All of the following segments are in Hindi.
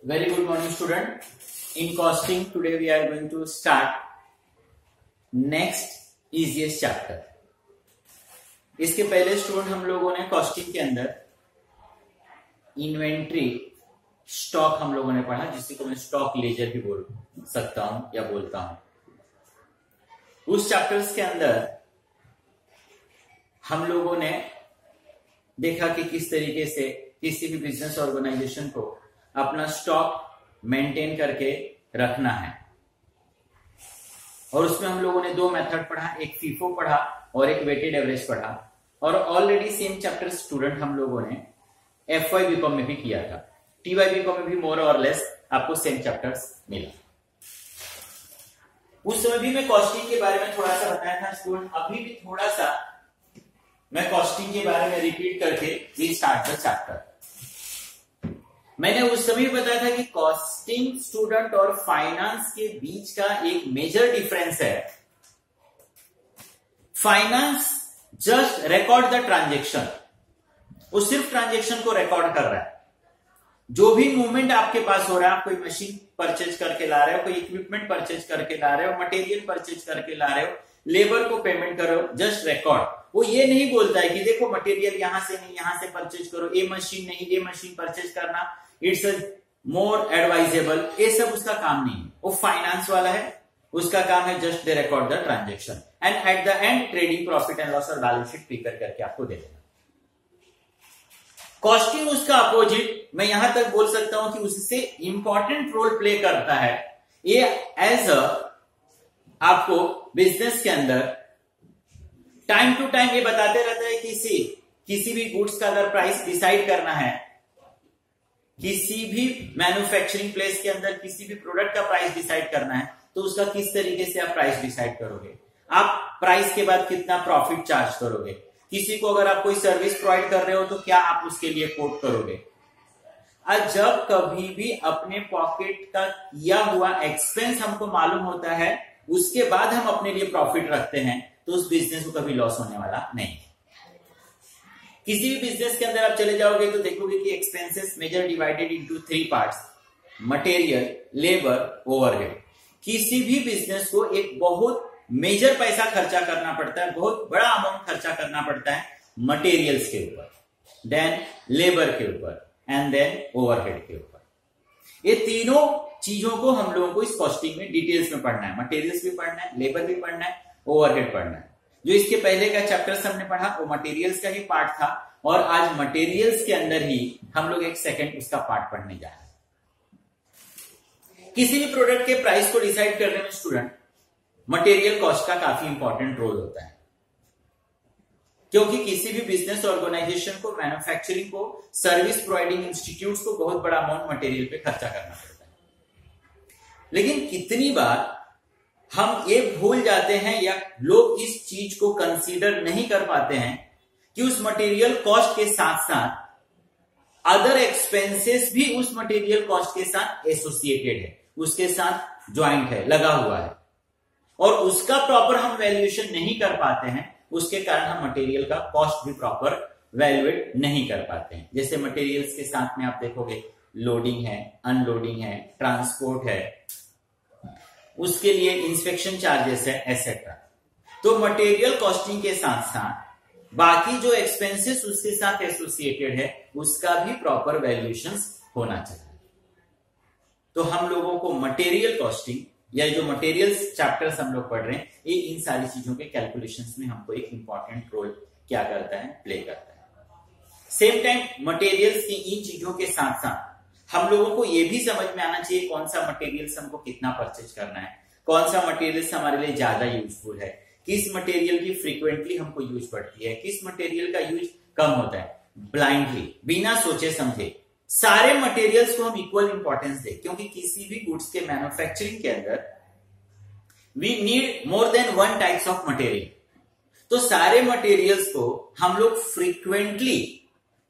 Very good morning, student. In costing, today we are going to start next easiest chapter. इसके पहले स्टूडेंट हम लोगों ने कॉस्टिंग के अंदर इन्वेंट्री स्टॉक हम लोगों ने पढ़ा, जिसको मैं स्टॉक लेजर भी बोल सकता हूं या बोलता हूं। उस चैप्टर्स के अंदर हम लोगों ने देखा कि किस तरीके से किसी भी बिजनेस ऑर्गेनाइजेशन को अपना स्टॉक मेंटेन करके रखना है, और उसमें हम लोगों ने दो मेथड पढ़ा, एक फीफो पढ़ा और एक वेटेड एवरेज पढ़ा। और ऑलरेडी सेम चैप्टर स्टूडेंट हम लोगों ने FY बीकॉम में भी किया था, TY बीकॉम में भी मोर और लेस आपको सेम चैप्टर्स मिला। उस समय भी मैं कॉस्टिंग के बारे में थोड़ा सा बताया था स्टूडेंट, अभी भी थोड़ा सा मैं कॉस्टिंग के बारे में रिपीट करके वी स्टार्ट द चैप्टर। मैंने उस समय बताया था कि कॉस्टिंग स्टूडेंट और फाइनेंस के बीच का एक मेजर डिफरेंस है। Finance just record the transaction, वो सिर्फ ट्रांजैक्शन को रिकॉर्ड कर रहा है। जो भी मूवमेंट आपके पास हो रहा है, आप कोई मशीन परचेज करके ला रहे हो, कोई इक्विपमेंट परचेज करके ला रहे हो, मटेरियल परचेज करके ला रहे हो, लेबर को पेमेंट करो, जस्ट रिकॉर्ड। वो ये नहीं बोलता है कि देखो मटेरियल यहां से नहीं यहां से परचेज करो, ये मशीन नहीं ये मशीन परचेज करना, इट्स मोर एडवाइजेबल, ये सब उसका काम नहीं है। वो फाइनेंस वाला है, उसका काम है just they record the transaction and at the end trading profit and loss और बैलेंस शीट प्रिपेयर करके आपको दे देना। कॉस्टिंग उसका अपोजिट, मैं यहां तक बोल सकता हूं कि उससे इंपॉर्टेंट रोल प्ले करता है। ये एज अ आपको बिजनेस के अंदर टाइम टू टाइम ये बताते रहता है कि किसी भी गुड्स का अगर प्राइस डिसाइड करना है, किसी भी मैन्युफैक्चरिंग प्लेस के अंदर किसी भी प्रोडक्ट का प्राइस डिसाइड करना है, तो उसका किस तरीके से आप प्राइस डिसाइड करोगे, आप प्राइस के बाद कितना प्रॉफिट चार्ज करोगे, किसी को अगर आप कोई सर्विस प्रोवाइड कर रहे हो तो क्या आप उसके लिए कोट करोगे। आज जब कभी भी अपने पॉकेट का किया हुआ एक्सपेंस हमको मालूम होता है, उसके बाद हम अपने लिए प्रॉफिट रखते हैं, तो उस बिजनेस को कभी लॉस होने वाला नहीं। किसी भी बिजनेस के अंदर आप चले जाओगे तो देखोगे कि expenses major divided into 3 parts, material, labour, overhead. किसी भी बिजनेस को एक बहुत मेजर पैसा खर्चा करना पड़ता है, बहुत बड़ा अमाउंट खर्चा करना पड़ता है मटेरियल्स के ऊपर, देन लेबर के ऊपर एंड देन ओवरहेड के ऊपर। ये तीनों चीजों को हम लोगों को इस कॉस्टिंग में डिटेल्स में पढ़ना है। मटेरियल्स भी पढ़ना है, लेबर भी पढ़ना है, ओवरहेड पढ़ना है। जो इसके पहले का चैप्टर हमने पढ़ा वो मटेरियल्स का ही पार्ट था, और आज मटेरियल्स के अंदर ही हम लोग एक सेकंड उसका पार्ट पढ़ने जा रहे हैं। किसी भी प्रोडक्ट के प्राइस को डिसाइड करने में स्टूडेंट मटेरियल कॉस्ट का काफी इंपॉर्टेंट रोल होता है, क्योंकि किसी भी बिजनेस ऑर्गेनाइजेशन को, मैन्युफैक्चरिंग को, सर्विस प्रोवाइडिंग इंस्टीट्यूट्स को बहुत बड़ा अमाउंट मटेरियल पे खर्चा करना पड़ता है। लेकिन कितनी बार हम ये भूल जाते हैं या लोग इस चीज को कंसीडर नहीं कर पाते हैं कि उस मटेरियल कॉस्ट के साथ साथ अदर एक्सपेंसेस भी उस मटेरियल कॉस्ट के साथ एसोसिएटेड है, उसके साथ ज्वाइंट है, लगा हुआ है, और उसका प्रॉपर हम वैल्यूएशन नहीं कर पाते हैं। उसके कारण हम मटेरियल का कॉस्ट भी प्रॉपर वैल्यूएट नहीं कर पाते हैं। जैसे मटेरियल्स के साथ में आप देखोगे लोडिंग है, अनलोडिंग है, ट्रांसपोर्ट है, उसके लिए इंस्पेक्शन चार्जेस है, एटसेट्रा। तो मटेरियल कॉस्टिंग के साथ साथ बाकी जो एक्सपेंसेस उसके साथ एसोसिएटेड है, उसका भी प्रॉपर वैल्यूएशन होना चाहिए। तो हम लोगों को मटेरियल कॉस्टिंग या जो मटेरियल्स चैप्टर्स हम लोग पढ़ रहे हैं, ये इन सारी चीजों के कैलकुलेशंस में हमको एक इंपॉर्टेंट रोल क्या करता है, प्ले करता है। सेम टाइम मटेरियल्स की इन चीजों के साथ साथ हम लोगों को यह भी समझ में आना चाहिए कौन सा मटेरियल्स हमको कितना परचेज करना है, कौन सा मटेरियल्स हमारे लिए ज्यादा यूजफुल है, किस मटेरियल की फ्रीक्वेंटली हमको यूज पड़ती है, किस मटेरियल का यूज कम होता है। ब्लाइंडली, बिना सोचे समझे सारे मटेरियल्स को हम इक्वल इंपॉर्टेंस दें, क्योंकि किसी भी गुड्स के मैन्युफैक्चरिंग के अंदर we need more than 1 types of material. तो सारे मटेरियल्स को हम लोग फ्रीक्वेंटली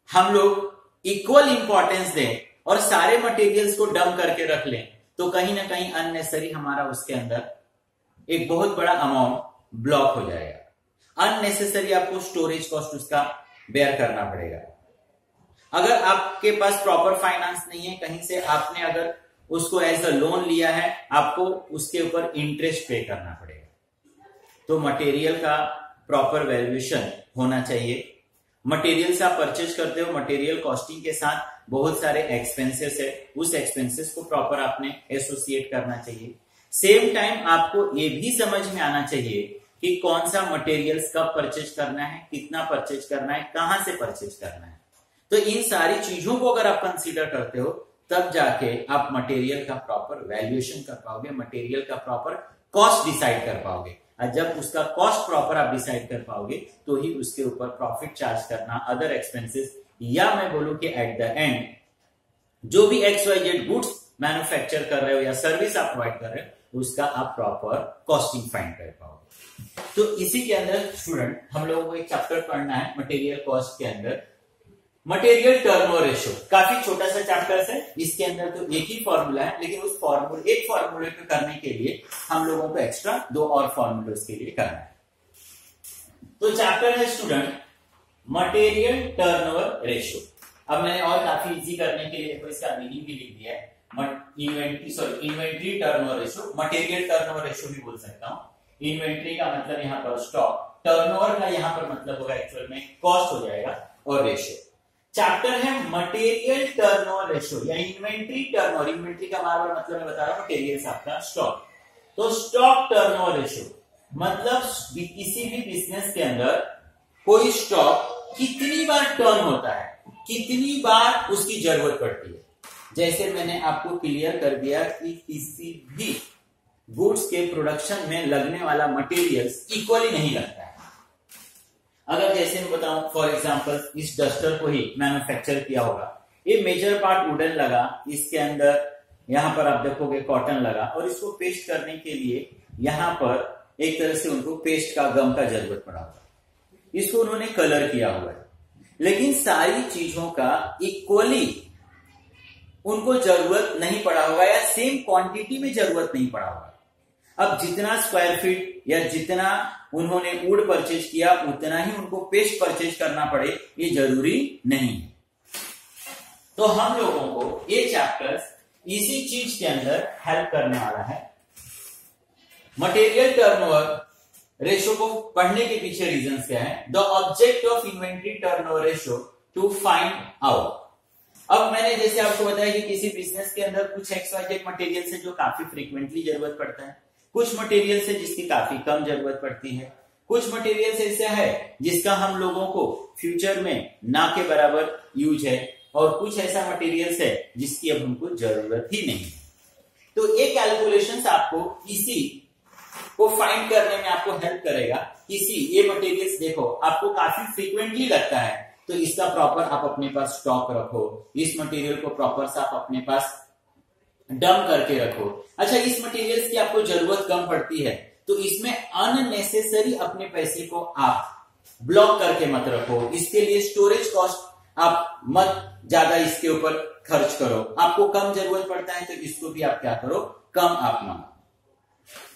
हम लोग इक्वल इंपॉर्टेंस दें और सारे मटेरियल्स को डंप करके रख लें, तो कहीं ना कहीं अननेसेसरी हमारा उसके अंदर एक बहुत बड़ा अमाउंट ब्लॉक हो जाएगा। अननेसेसरी आपको स्टोरेज कॉस्ट उसका बेयर करना पड़ेगा। अगर आपके पास प्रॉपर फाइनेंस नहीं है, कहीं से आपने अगर उसको एज अ लोन लिया है, आपको उसके ऊपर इंटरेस्ट पे करना पड़ेगा। तो मटेरियल का प्रॉपर वैल्यूएशन होना चाहिए। मटेरियल से आप परचेज करते हो, मटेरियल कॉस्टिंग के साथ बहुत सारे एक्सपेंसेस है, उस एक्सपेंसेस को प्रॉपर आपने एसोसिएट करना चाहिए। सेम टाइम आपको ये भी समझ में आना चाहिए कि कौन सा मटेरियल्स कब परचेज करना है, कितना परचेज करना है, कहां से परचेज करना है। तो इन सारी चीजों को अगर आप कंसीडर करते हो, तब जाके आप मटेरियल का प्रॉपर वैल्यूएशन कर पाओगे, मटेरियल का प्रॉपर कॉस्ट डिसाइड कर पाओगे। और जब उसका कॉस्ट प्रॉपर आप डिसाइड कर पाओगे, तो ही उसके ऊपर प्रॉफिट चार्ज करना, अदर एक्सपेंसेस, या मैं बोलूं कि एट द एंड जो भी XYZ गुड्स मैन्युफैक्चर कर रहे हो या सर्विस आप प्रोवाइड कर रहे हो, उसका आप प्रॉपर कॉस्टिंग फाइंड कर पाओगे। तो इसी के अंदर स्टूडेंट हम लोगों को एक चैप्टर पढ़ना है मटेरियल कॉस्ट के अंदर, मटेरियल टर्नओवर रेशियो। काफी छोटा सा चैप्टर है, इसके अंदर तो एक ही फॉर्मूला है, लेकिन उस एक फॉर्मूले को करने के लिए हम लोगों को एक्स्ट्रा 2 और फॉर्मूले के लिए करना है। तो चैप्टर है स्टूडेंट मटेरियल टर्नओवर रेशियो। अब मैंने और काफी इजी करने के लिए तो इसका मीनिंग भी लिख दिया है, inventory turnover ratio, material turnover ratio भी बोल सकता हूं। इन्वेंट्री का मतलब यहाँ पर स्टॉक, टर्नओवर का यहाँ पर मतलब होगा एक्चुअल में कॉस्ट हो जाएगा, और रेशियो। चैप्टर है मटेरियल टर्नओवर रेशियो या इन्वेंट्री टर्नओवर। इन्वेंट्री का बार बार मतलब मैं बता रहा हूं, मटेरियल आपका स्टॉक। तो स्टॉक टर्नओवर रेशियो मतलब किसी भी बिजनेस के अंदर कोई स्टॉक कितनी बार टर्न होता है, कितनी बार उसकी जरूरत पड़ती है। जैसे मैंने आपको क्लियर कर दिया कि किसी भी गुड्स के प्रोडक्शन में लगने वाला मटेरियल्स इक्वली नहीं लगता है। अगर जैसे मैं बताऊं फॉर एग्जांपल, इस डस्टर को ही मैन्युफैक्चर किया होगा, ये मेजर पार्ट वुडन लगा, इसके अंदर यहां पर आप देखोगे कॉटन लगा, और इसको पेस्ट करने के लिए यहां पर एक तरह से उनको पेस्ट का गम का जरूरत पड़ा होगा, इसको उन्होंने कलर किया हुआ है। लेकिन सारी चीजों का इक्वली उनको जरूरत नहीं पड़ा होगा या सेम क्वांटिटी में जरूरत नहीं पड़ा होगा। अब जितना स्क्वायर फीट या जितना उन्होंने वुड परचेज किया, उतना ही उनको पेस्ट परचेज करना पड़े, ये जरूरी नहीं है। तो हम लोगों को ये चैप्टर्स इसी चीज के अंदर हेल्प करने वाला है। मटेरियल टर्नओवर रेशियो को पढ़ने के पीछे रीजंस क्या है? The object of inventory turnover ratio two find out. अब मैंने जैसे आपको बताया कि किसी बिजनेस के अंदर कुछ XYZ मटेरियल से जो काफी फ्रीक्वेंटली जरूरत पड़ता है, कुछ मटेरियल से जिसकी काफी कम जरूरत पड़ती है, कुछ मटेरियल से ऐसा है जिसका हम लोगों को फ्यूचर में ना के बराबर यूज है, और कुछ ऐसा मटेरियल है जिसकी अब हमको जरूरत ही नहीं है। तो ये कैलकुलेशंस आपको इसी को फाइंड करने में आपको हेल्प करेगा। ये मटेरियल्स देखो आपको काफी फ्रीक्वेंटली लगता है, तो इसका प्रॉपर आप अपने पास स्टॉक रखो, इस मटेरियल को प्रॉपर से आप अपने पास डंप करके रखो। अच्छा, इस मटेरियल्स की आपको जरूरत कम पड़ती है, तो इसमें अननेसेसरी अपने पैसे को आप ब्लॉक करके मत रखो। इसके लिए स्टोरेज कॉस्ट आप मत ज्यादा इसके ऊपर खर्च करो। आपको कम जरूरत पड़ता है तो इसको भी आप क्या करो, कम आप मांगो।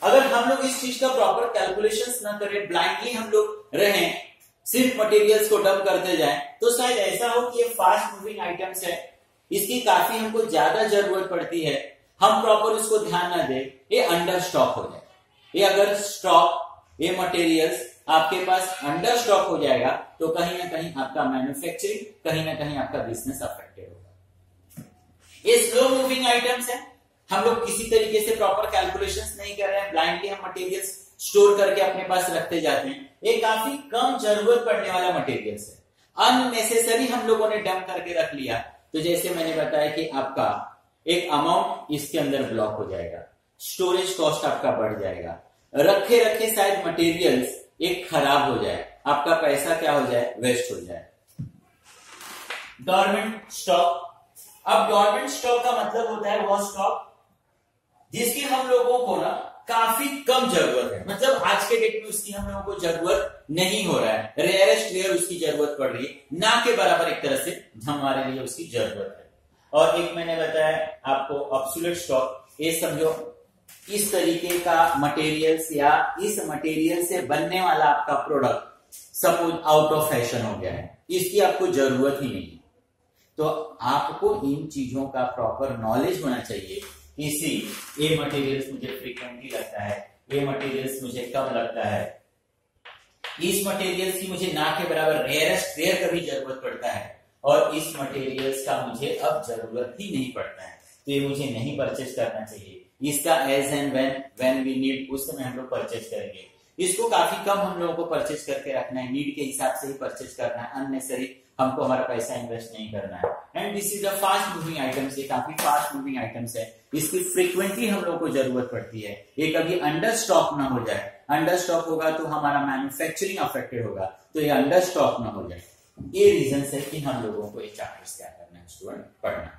अगर हम लोग इस चीज का प्रॉपर कैलकुलेशंस ना करें, ब्लाइंडली हम लोग रहें, सिर्फ मटेरियल्स को डंप करते जाएं, तो शायद ऐसा हो कि ये फास्ट मूविंग आइटम्स है, इसकी काफी हमको ज्यादा जरूरत पड़ती है, हम प्रॉपर उसको ध्यान ना दें, ये अंडर स्टॉक हो जाए। ये अगर स्टॉक, ये मटेरियल्स आपके पास अंडर स्टॉक हो जाएगा, तो कहीं ना कहीं आपका मैन्युफैक्चरिंग, कहीं ना कहीं आपका बिजनेस अफेक्टेड होगा। ये स्लो मूविंग आइटम्स है, हम लोग किसी तरीके से प्रॉपर कैलकुलेशंस नहीं कर रहे हैं, ब्लाइंडली हम मटेरियल्स स्टोर करके अपने पास रखते जाते हैं। ये काफी कम जरूरत पड़ने वाला मटेरियल्स है, अननेसेसरी हम लोगों ने डंप करके रख लिया, तो जैसे मैंने बताया कि आपका एक अमाउंट इसके अंदर ब्लॉक हो जाएगा, स्टोरेज कॉस्ट आपका बढ़ जाएगा, रखे रखे शायद मटेरियल्स एक खराब हो जाए, आपका पैसा क्या हो जाए, वेस्ट हो जाए। Government stock. अब गवर्नमेंट स्टॉक का मतलब होता है वह स्टॉक जिसकी हम लोगों को ना काफी कम जरूरत है, मतलब आज के डेट में उसकी हम लोगों को जरूरत नहीं हो रहा है, रेयरेस्ट रेयर उसकी जरूरत पड़ रही है, ना के बराबर एक तरह से हमारे लिए उसकी जरूरत है। और एक मैंने बताया आपको ऑब्सोल्यूट स्टॉक, ये समझो इस तरीके का मटेरियल्स या इस मटेरियल से बनने वाला आपका product suppose out of fashion हो गया है, इसकी आपको जरूरत ही नहीं है, तो आपको इन चीजों का प्रॉपर नॉलेज होना चाहिए। इसी ये मटेरियल्स मुझे फ्रीक्वेंटली लगता है, ये मटेरियल्स मुझे कम लगता है, इस मटेरियल्स की मुझे ना के बराबर रेयरेस्ट रेयर कभी जरूरत पड़ता है, और इस मटेरियल्स का मुझे अब जरूरत ही नहीं पड़ता है, तो ये मुझे नहीं परचेज करना चाहिए। इसका as and when we need उस समय हम लोग परचेज करेंगे। इसको काफी कम हम लोगों को परचेज करके रखना है, नीड के हिसाब से ही परचेज करना है, अननेसेसरी हमको हमारा पैसा इन्वेस्ट नहीं करना है। And this is a fast moving items, ये काफी फास्ट मूविंग आइटम्स है, इसकी फ्रीक्वेंटली हम लोग को जरूरत पड़ती है। ये कभी अंडर स्टॉक ना हो जाए, अंडर स्टॉक होगा तो हमारा मैन्युफैक्चरिंग अफेक्टेड होगा, तो ये अंडर स्टॉक ना हो जाए। ये रीजन है कि हम लोगों को ये चैप्टर्स क्या करना है स्टूडेंट, पढ़ना।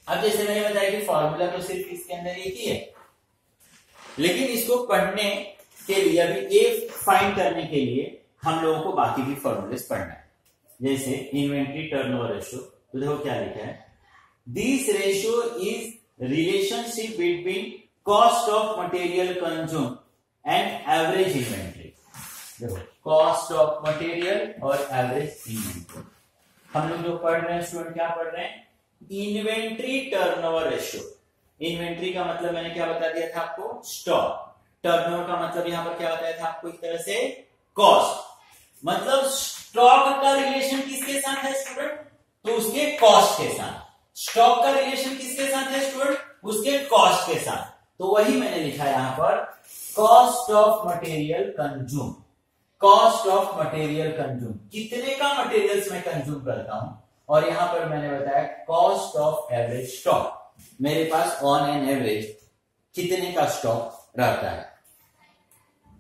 अब जैसे मैंने बताया कि फॉर्मूला तो सिर्फ इसके अंदर एक ही है, लेकिन इसको पढ़ने के लिए अभी ए फाइंड करने के लिए हम लोगों को बाकी भी फॉर्मूलेस पढ़ना है। जैसे इन्वेंट्री टर्नओवर रेशियो, तो देखो क्या लिखा है, this ratio is relationship between cost of material consume and average inventory. देखो कॉस्ट ऑफ मटेरियल और एवरेज इन्वेंट्री, हम लोग जो पढ़ रहे हैं स्टूडेंट क्या पढ़ रहे हैं, इन्वेंट्री टर्नओवर रेशियो। इन्वेंट्री का मतलब मैंने क्या बता दिया था आपको, स्टॉक। टर्नओवर का मतलब यहां पर क्या बताया था आपको, एक तरह से कॉस्ट। मतलब स्टॉक का रिलेशन किसके साथ है स्टूडेंट, तो उसके कॉस्ट के साथ। स्टॉक का रिलेशन किसके साथ है स्टूडेंट, उसके कॉस्ट के साथ। तो वही मैंने लिखा यहां पर, cost of material consume. Cost of material consume, कितने का मटेरियल्स मैं कंज्यूम करता हूं, और यहां पर मैंने बताया कॉस्ट ऑफ एवरेज स्टॉक, मेरे पास ऑन एन एवरेज कितने का स्टॉक रहता है।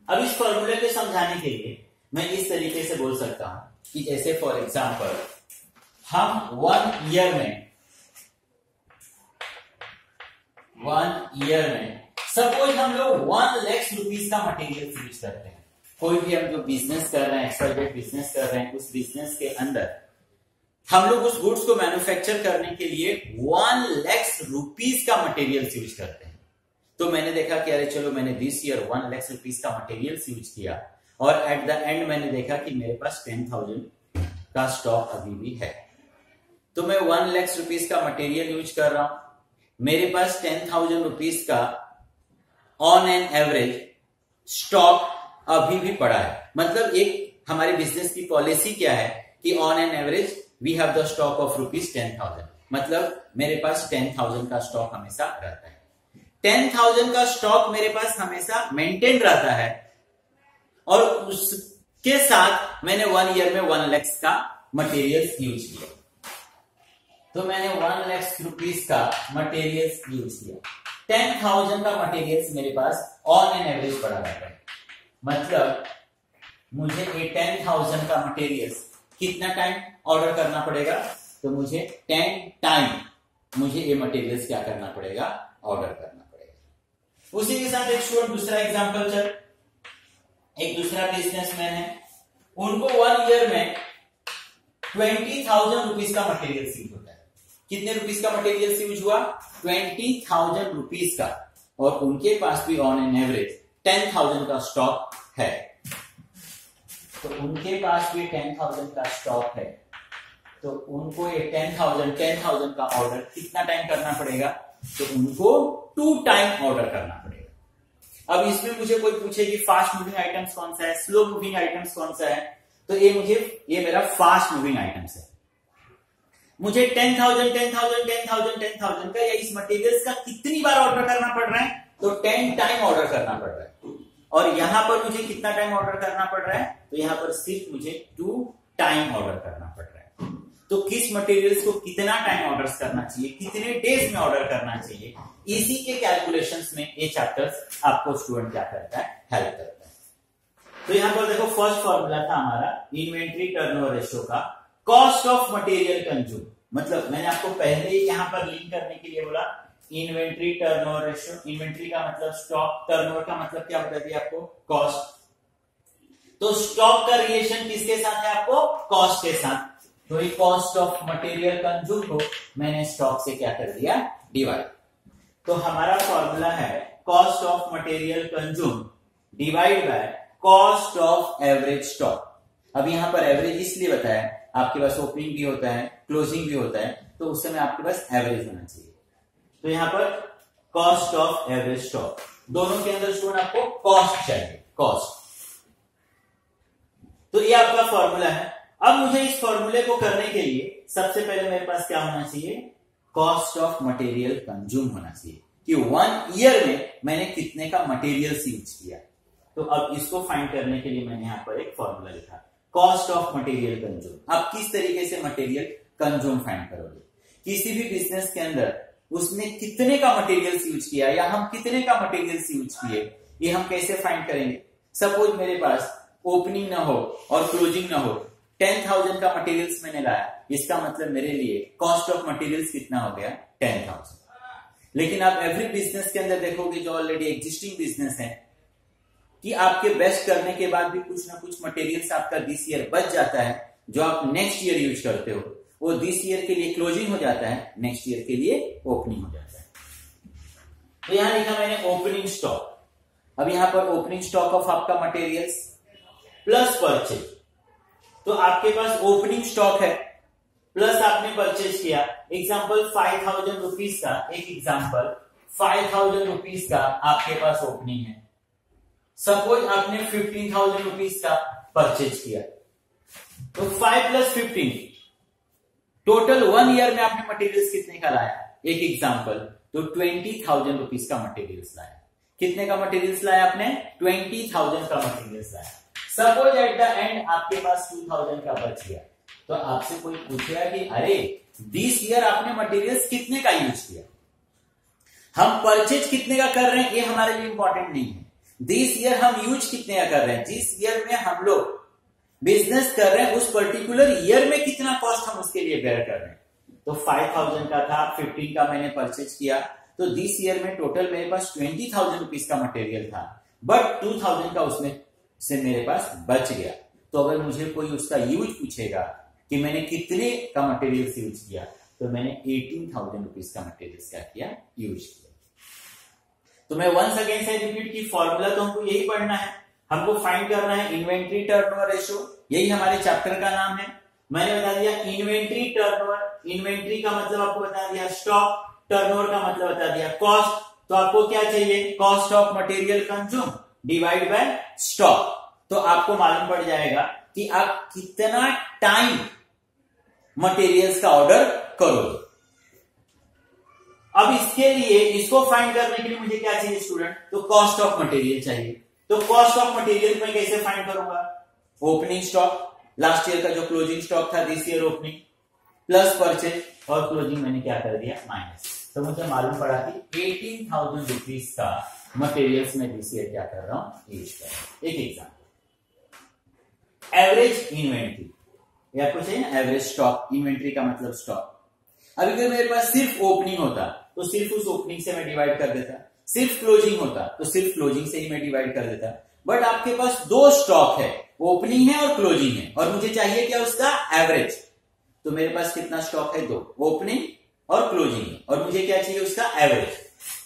अब इस फॉर्मूले को समझाने के लिए मैं इस तरीके से बोल सकता हूं कि जैसे फॉर एग्जांपल हम 1 ईयर में सपोज हम लोग 1 लाख रुपीस का मटेरियल यूज करते हैं। कोई भी हम जो बिजनेस कर रहे हैं, एक्सपायर्ड बिजनेस कर रहे हैं, उस बिजनेस के अंदर हम लोग उस गुड्स को मैन्युफैक्चर करने के लिए 1 लाख रुपीस का मटेरियल यूज करते हैं। तो मैंने देखा कि अरे चलो मैंने दिस ईयर 1 लाख रुपीस का मटेरियल यूज किया, और एट द एंड मैंने देखा कि मेरे पास 10,000 का स्टॉक अभी भी है। तो मैं 1 लाख रुपीस का मटेरियल यूज कर रहा हूं, मेरे पास 10,000 रुपीस का ऑन एन एवरेज स्टॉक अभी भी पड़ा है। मतलब एक हमारे बिजनेस की पॉलिसी क्या है कि on an average we have the stock of ₹10,000, मतलब मेरे पास 10,000 का स्टॉक हमेशा रहता है। 10,000 का स्टॉक मेरे पास हमेशा मेंटेन रहता है, और उसके साथ मैंने 1 ईयर में 1 लाख का मटेरियल यूज किया। तो मैंने 1 लाख रुपीस का मटेरियल यूज किया, 10,000 का मटेरियल मेरे पास ऑन एन एवरेज पड़ा रहता है। मतलब मुझे ये 10,000 का मटेरियल कितना टाइम ऑर्डर करना पड़ेगा, तो मुझे 10 टाइम मुझे ये मटेरियल्स क्या करना पड़ेगा, ऑर्डर करना पड़ेगा। उसी के साथ एक स्टूडेंट दूसरा एग्जांपल चल, एक दूसरा बिजनेसमैन है, उनको 1 ईयर में 20,000 रुपीस का मटेरियल यूज होता है। कितने रुपीस का मटेरियल यूज हुआ, 20,000 रुपीस का, और उनके पास भी ऑन एन एवरेज 10,000 का स्टॉक है। तो उनके पास भी 10,000 का स्टॉक है, तो उनको ये 10,000 का ऑर्डर कितना टाइम करना पड़ेगा, तो उनको 2 टाइम ऑर्डर करना पड़ेगा। अब इसमें मुझे कोई पूछे कि फास्ट मूविंग आइटम्स कौन सा है, स्लो मूविंग आइटम्स कौन सा है, तो ये मेरा फास्ट मूविंग आइटम्स है। मुझे 10,000 का या इस मटेरियल्स का कितनी बार ऑर्डर करना पड़ रहा है, तो 10 टाइम ऑर्डर करना पड़ रहा है। और यहां पर मुझे कितना टाइम ऑर्डर करना पड़ रहा है, तो यहां पर सिर्फ मुझे 2 टाइम ऑर्डर करना पड़ रहा है। तो किस मटेरियल्स को कितना टाइम ऑर्डर करना चाहिए, कितने डेज में ऑर्डर करना चाहिए, इसी के कैलकुलेशंस में ये चैप्टर्स आपको स्टूडेंट क्या करता है, हेल्प करता है। तो यहां पर देखो फर्स्ट फॉर्मूला था हमारा इन्वेंट्री टर्नओवर रेशियो का, कॉस्ट ऑफ मटेरियल कंज्यूम। मतलब मैंने आपको पहले ही यहां पर लिंक करने के लिए बोला इन्वेंट्री टर्नओवर रेशियो। इन्वेंट्री का मतलब स्टॉक, टर्नओवर का मतलब क्या बता दिया आपको, कॉस्ट। तो स्टॉक का रिलेशन किसके साथ है आपको, कॉस्ट के साथ। तो ये कॉस्ट ऑफ मटेरियल कंज्यूम को मैंने स्टॉक से क्या कर दिया, डिवाइड। तो हमारा फॉर्मूला है cost of material consume divide by cost of average stock. अब यहां पर एवरेज इसलिए बताया, आपके पास ओपनिंग भी होता है, क्लोजिंग भी होता है, तो उस समय आपके पास एवरेज होना चाहिए। तो यहां पर कॉस्ट ऑफ एवरेज स्टॉक, दोनों के अंदर स्टूडेंट आपको कॉस्ट चाहिए, कॉस्ट। तो ये आपका फॉर्मूला है। अब मुझे इस फॉर्मूले को करने के लिए सबसे पहले मेरे पास क्या होना चाहिए, कॉस्ट ऑफ मटेरियल कंज्यूम होना चाहिए, कि 1 ईयर में मैंने कितने का मटेरियल्स यूज किया। तो अब इसको फाइंड करने के लिए मैंने यहां पर एक फॉर्मूला लिखा, कॉस्ट ऑफ मटेरियल कंज्यूम। आप किस तरीके से मटेरियल कंज्यूम फाइंड करोगे, किसी भी बिजनेस के अंदर उसने कितने का मटेरियल्स यूज किया या हम कितने का मटेरियल्स यूज किए, ये हम कैसे फाइंड करेंगे। सपोज मेरे पास ओपनिंग ना हो और क्लोजिंग ना हो, 10,000 का मटेरियल्स मैंने लाया, इसका मतलब मेरे लिए कॉस्ट ऑफ मटेरियल्स कितना हो गया, 10,000। लेकिन आप एवरी बिजनेस के अंदर देखोगे जो ऑलरेडी एग्जिस्टिंग बिजनेस है, कि आपके बेस्ट करने के बाद भी कुछ ना कुछ मटेरियल्स आपका दिस ईयर बच जाता है, जो आप नेक्स्ट ईयर यूज करते हो, वो दिस ईयर के लिए क्लोजिंग हो जाता है, नेक्स्ट ईयर के लिए ओपनिंग हो जाता है। तो यहां लिखा मैंने ओपनिंग स्टॉक। अब यहां पर ओपनिंग स्टॉक ऑफ आपका मटेरियल्स प्लस परचेज। तो आपके पास ओपनिंग स्टॉक है प्लस आपने परचेज किया। एग्जाम्पल 5,000 रुपीज का, एक एग्जाम्पल 5,000 रुपीज का आपके पास ओपनिंग है। सपोज आपने 15,000 रुपीज का परचेज किया, तो 5 + 15 टोटल 1 ईयर में आपने मटेरियल्स कितने का लाया, एक एग्जाम्पल, तो 20,000 रुपीज का मटेरियल्स लाया। कितने का मटेरियल्स लाया आपने, 20,000 का मटेरियल्स लाया। सपोज एट द एंड आपके पास 2,000 का बच गया, तो आपसे कोई पूछेगा कि अरे दिस ईयर आपने मटेरियल्स कितने का यूज किया। हम परचेज कितने का कर रहे हैं ये हमारे लिए इंपॉर्टेंट नहीं है, दिस ईयर हम यूज कितने का कर रहे हैं, जिस ईयर में हम लोग बिजनेस कर रहे हैं उस पर्टिकुलर ईयर में कितना कॉस्ट हम उसके लिए बेयर कर रहे हैं। तो 5,000 का था, 15 का मैंने परचेज किया, तो दिस ईयर में टोटल मेरे पास 20,000 रुपीज का मटेरियल था, बट 2,000 का उसमें से मेरे पास बच गया। तो अगर मुझे कोई उसका यूज पूछेगा कि मैंने कितने का मटेरियल यूज किया, तो मैंने 18,000 रुपीज का मटेरियल क्या किया, यूज किया। तो मैं वंस अगेन से रिपीट की, फॉर्मूला तो हमको यही पढ़ना है, हमको फाइंड करना है इन्वेंट्री टर्नओवर रेशियो, यही हमारे चैप्टर का नाम है। मैंने बता दिया इन्वेंट्री टर्नओवर, इन्वेंट्री का मतलब आपको बता दिया स्टॉक, टर्नओवर का मतलब बता दिया कॉस्ट। तो आपको क्या चाहिए, cost of material consume divide by stock. तो आपको मालूम पड़ जाएगा कि आप कितना टाइम मटेरियल्स का ऑर्डर करोगे। अब इसके लिए, इसको फाइंड करने के लिए मुझे क्या चाहिए स्टूडेंट, तो कॉस्ट ऑफ मटेरियल चाहिए। तो कॉस्ट ऑफ मटेरियल मैं कैसे फाइंड करूंगा, ओपनिंग स्टॉक, लास्ट ईयर का जो क्लोजिंग स्टॉक था this year opening, plus purchase, और क्लोजिंग मैंने क्या कर दिया, माइनस। तो मुझे मालूम पड़ा कि 18,000 रुपीज का मटेरियल्स में दिस ईयर क्या कर रहा हूं, यूज कर रहा हूं। एक एग्जाम्पल, एवरेज इन्वेंट्री, या आपको चाहिए ना एवरेज स्टॉक, इन्वेंट्री का मतलब स्टॉक। अभी अगर मेरे पास सिर्फ ओपनिंग होता तो सिर्फ उस ओपनिंग से मैं डिवाइड कर देता, सिर्फ क्लोजिंग होता तो सिर्फ क्लोजिंग से ही मैं डिवाइड कर देता, बट आपके पास 2 स्टॉक है, ओपनिंग है और क्लोजिंग है, और मुझे चाहिए क्या, उसका एवरेज। तो मेरे पास कितना स्टॉक है, 2, ओपनिंग और क्लोजिंग, और मुझे क्या चाहिए, उसका एवरेज।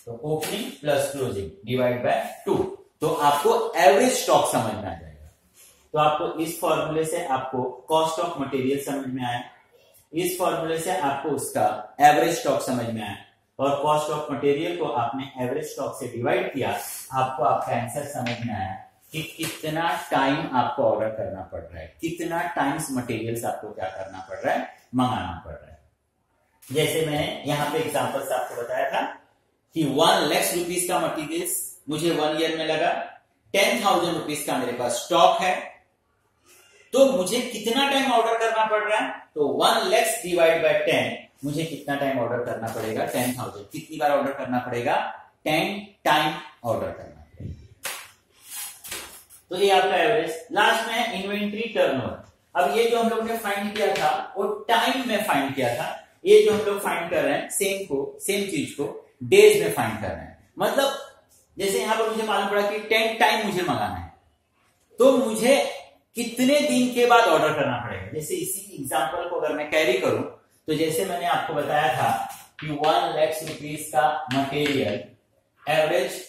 तो opening plus closing divide by 2, तो आपको एवरेज स्टॉक समझ में आ जाएगा। तो आपको इस फॉर्मूले से आपको कॉस्ट ऑफ मटेरियल समझ में आया, इस फॉर्मूले से आपको उसका एवरेज स्टॉक समझ में आया, और कॉस्ट ऑफ मटेरियल को आपने एवरेज स्टॉक से डिवाइड किया, आपको आपका आंसर समझ में आया कि कितना टाइम आपको ऑर्डर करना पड़ रहा है, कितना टाइम्स मटेरियल्स आपको क्या करना पड़ रहा है, मंगाना पड़ रहा है। जैसे मैंने यहां पे एग्जांपल से आपको बताया था कि 1 लाख रुपीस का मटेरियल्स मुझे 1 ईयर में लगा, 10,000 रुपीस का मेरे पास स्टॉक है, तो मुझे कितना टाइम ऑर्डर करना पड़ रहा है, तो 1 लाख डिवाइड बाय 10, मुझे कितना टाइम ऑर्डर करना पड़ेगा, 10,000, कितनी बार ऑर्डर करना पड़ेगा, 10 टाइम ऑर्डर करना पड़ेगा। तो ये आपका एवरेज। लास्ट में है इन्वेंट्री टर्नओवर। अब ये जो हम लोग ने फाइंड किया था वो टाइम में फाइंड किया था, ये जो हम लोग फाइंड कर रहे हैं सेम चीज को डेज में फाइंड कर रहे हैं। मतलब जैसे यहां पर मुझे मालूम पड़ा कि 10 टाइम मुझे मंगाना है, तो मुझे कितने दिन के बाद ऑर्डर करना पड़ेगा। जैसे इसी एग्जांपल को अगर मैं कैरी करूं, तो जैसे मैंने आपको बताया था कि 1 लाख रुपीस का मटेरियल, एवरेज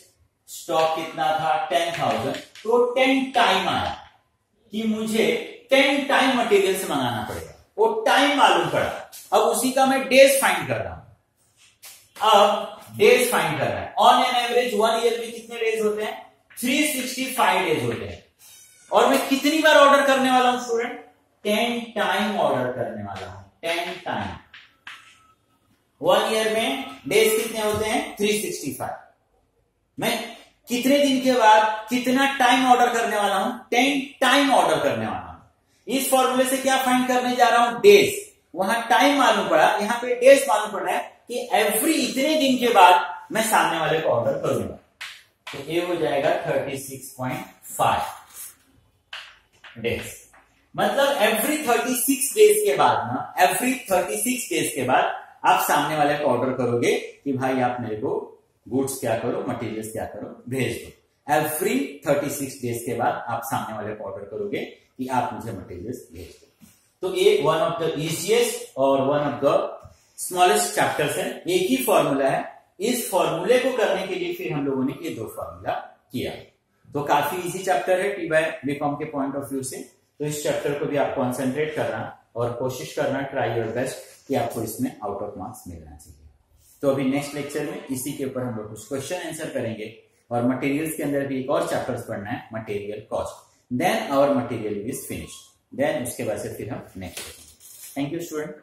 स्टॉक कितना था, 10,000, तो 10 टाइम आया कि मुझे 10 टाइम मटेरियल से मंगाना पड़ेगा। वो टाइम मालूम पड़ा, अब उसी का मैं डेज फाइंड कर रहा हूं। अब डेज फाइंड कर रहा है, ऑन एन एवरेज 1 ईयर में कितने डेज होते हैं? 365 डेज होते हैं। और मैं कितनी बार ऑर्डर करने वाला हूं स्टूडेंट? 10 टाइम ऑर्डर करने वाला हूं, 10 टाइम। 1 ईयर में डेज कितने होते हैं? 365। मैं कितने दिन के बाद कितना टाइम ऑर्डर करने वाला हूं? 10 टाइम ऑर्डर करने वाला हूं। इस फॉर्मूले से क्या फाइंड करने जा रहा हूं? डेज। वहां टाइम मालूम पड़ा, यहां पे डेज मालूम पड़ रहा है कि एवरी इतने दिन के बाद मैं सामने वाले को ऑर्डर करूंगा। तो ये हो जाएगा 36.5 डेज। मतलब एवरी 36 डेज के बाद ना, एवरी 36 डेज के बाद आप सामने वाले को ऑर्डर करोगे कि भाई आप मेरे को गुड्स क्या करो, मटेरियल्स क्या करो, भेज दो। एवरी 36 डेज के बाद आप सामने वाले को ऑर्डर करोगे कि आप मुझे मटेरियल्स भेज दो। तो ये वन ऑफ द इजिएस्ट और one of the smallest chapters है। एक ही फॉर्मूला है। इस फॉर्मूले को करने के लिए फिर हम लोगों ने ये 2 फॉर्मूला किया। तो काफी इजी चैप्टर है टी बाय बीकॉम के पॉइंट ऑफ व्यू से। तो इस चैप्टर को भी आप कॉन्सेंट्रेट करना और कोशिश करना, ट्राई योर बेस्ट कि आपको इसमें आउट ऑफ मार्क्स मिलना चाहिए। तो अभी नेक्स्ट लेक्चर में इसी के ऊपर हम लोग कुछ क्वेश्चन आंसर करेंगे और मटेरियल्स के अंदर भी एक और चैप्टर्स पढ़ना है, material cost. Then our material is finished. Then उसके बाद से फिर हम नेक्स्ट। Thank you student.